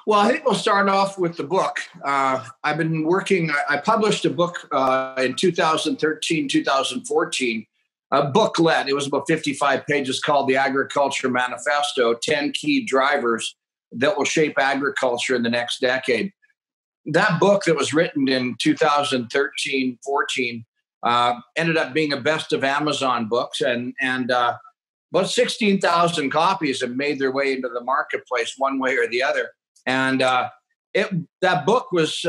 Well, I think we'll start off with the book. I've been working, I published a book in 2013, 2014, a booklet. It was about 55 pages called The Agriculture Manifesto, 10 Key Drivers That Will Shape Agriculture in the Next Decade. That book that was written in 2013, 14, ended up being a best of Amazon books. And about 16,000 copies have made their way into the marketplace one way or the other. And that book was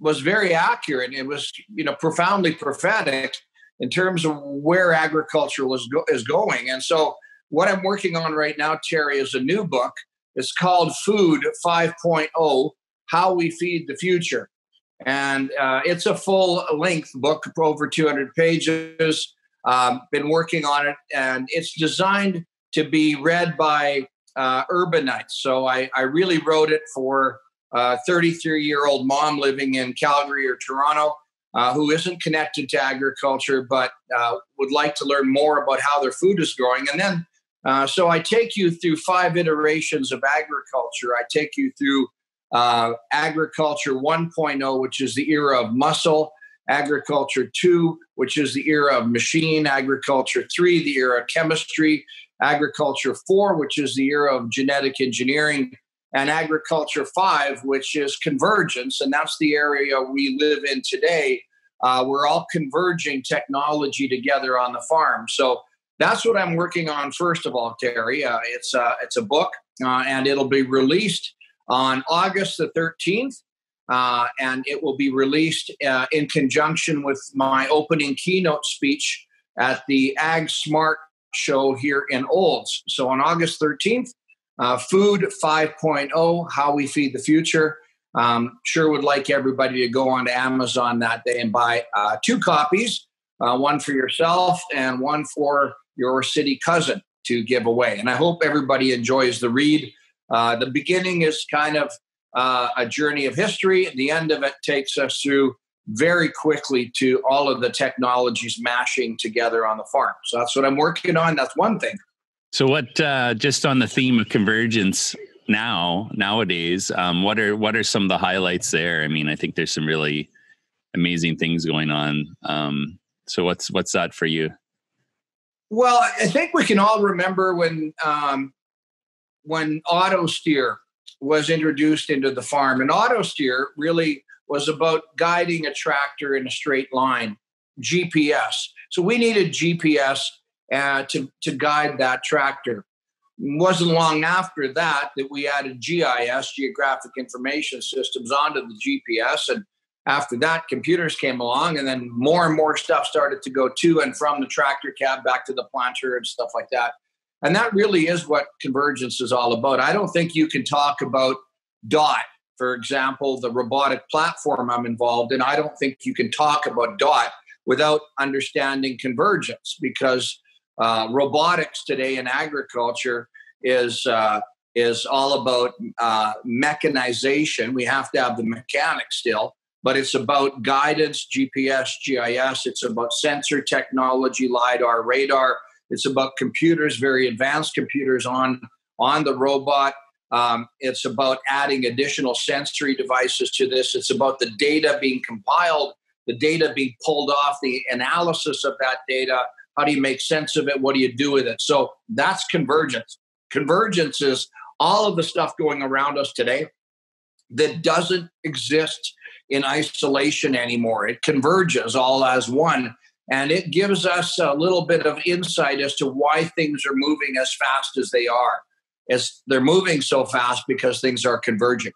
very accurate. It was, profoundly prophetic in terms of where agriculture is going. And so what I'm working on right now, Terry, is a new book. It's called Food 5.0, How We Feed the Future. And it's a full-length book, over 200 pages. Been working on it, and it's designed to be read by urbanites. So I really wrote it for a 33-year-old mom living in Calgary or Toronto who isn't connected to agriculture but would like to learn more about how their food is growing. And then, so I take you through 5 iterations of agriculture. I take you through agriculture 1.0, which is the era of muscle, agriculture 2, which is the era of machine, agriculture 3, the era of chemistry, agriculture 4, which is the era of genetic engineering, and agriculture 5, which is convergence. And that's the area we live in today. We're all converging technology together on the farm. So that's what I'm working on, first of all, Terry. It's a book, and it'll be released on August the 13th. And it will be released in conjunction with my opening keynote speech at the Ag Smart show here in Olds. So on August 13th, Food 5.0, How We Feed the Future. Sure would like everybody to go on to Amazon that day and buy 2 copies, one for yourself and one for your city cousin to give away. And I hope everybody enjoys the read. The beginning is kind of a journey of history. The end of it takes us through very quickly to all of the technologies mashing together on the farm. So that's what I'm working on. That's one thing. So what, just on the theme of convergence nowadays, what are some of the highlights there? I mean, I think there's some really amazing things going on. So what's that for you? Well, I think we can all remember when auto steer was introduced into the farm. And auto steer really was about guiding a tractor in a straight line, GPS. So we needed GPS to guide that tractor. It wasn't long after that we added GIS, Geographic Information Systems, onto the GPS. And after that, computers came along, and then more and more stuff started to go to and from the tractor cab back to the planter and stuff like that. And that really is what convergence is all about. I don't think you can talk about DOT, for example, the robotic platform I'm involved in. I don't think you can talk about DOT without understanding convergence, because robotics today in agriculture is all about mechanization. We have to have the mechanics still, but it's about guidance, GPS, GIS. It's about sensor technology, LiDAR, radar. It's about computers, very advanced computers on the robot. It's about adding additional sensory devices to this. It's about the data being compiled, the data being pulled off, the analysis of that data. How do you make sense of it? What do you do with it? So that's convergence. Convergence is all of the stuff going around us today that doesn't exist in isolation anymore. It converges all as one. And it gives us a little bit of insight as to why things are moving as fast as they are. As they're moving so fast because things are converging.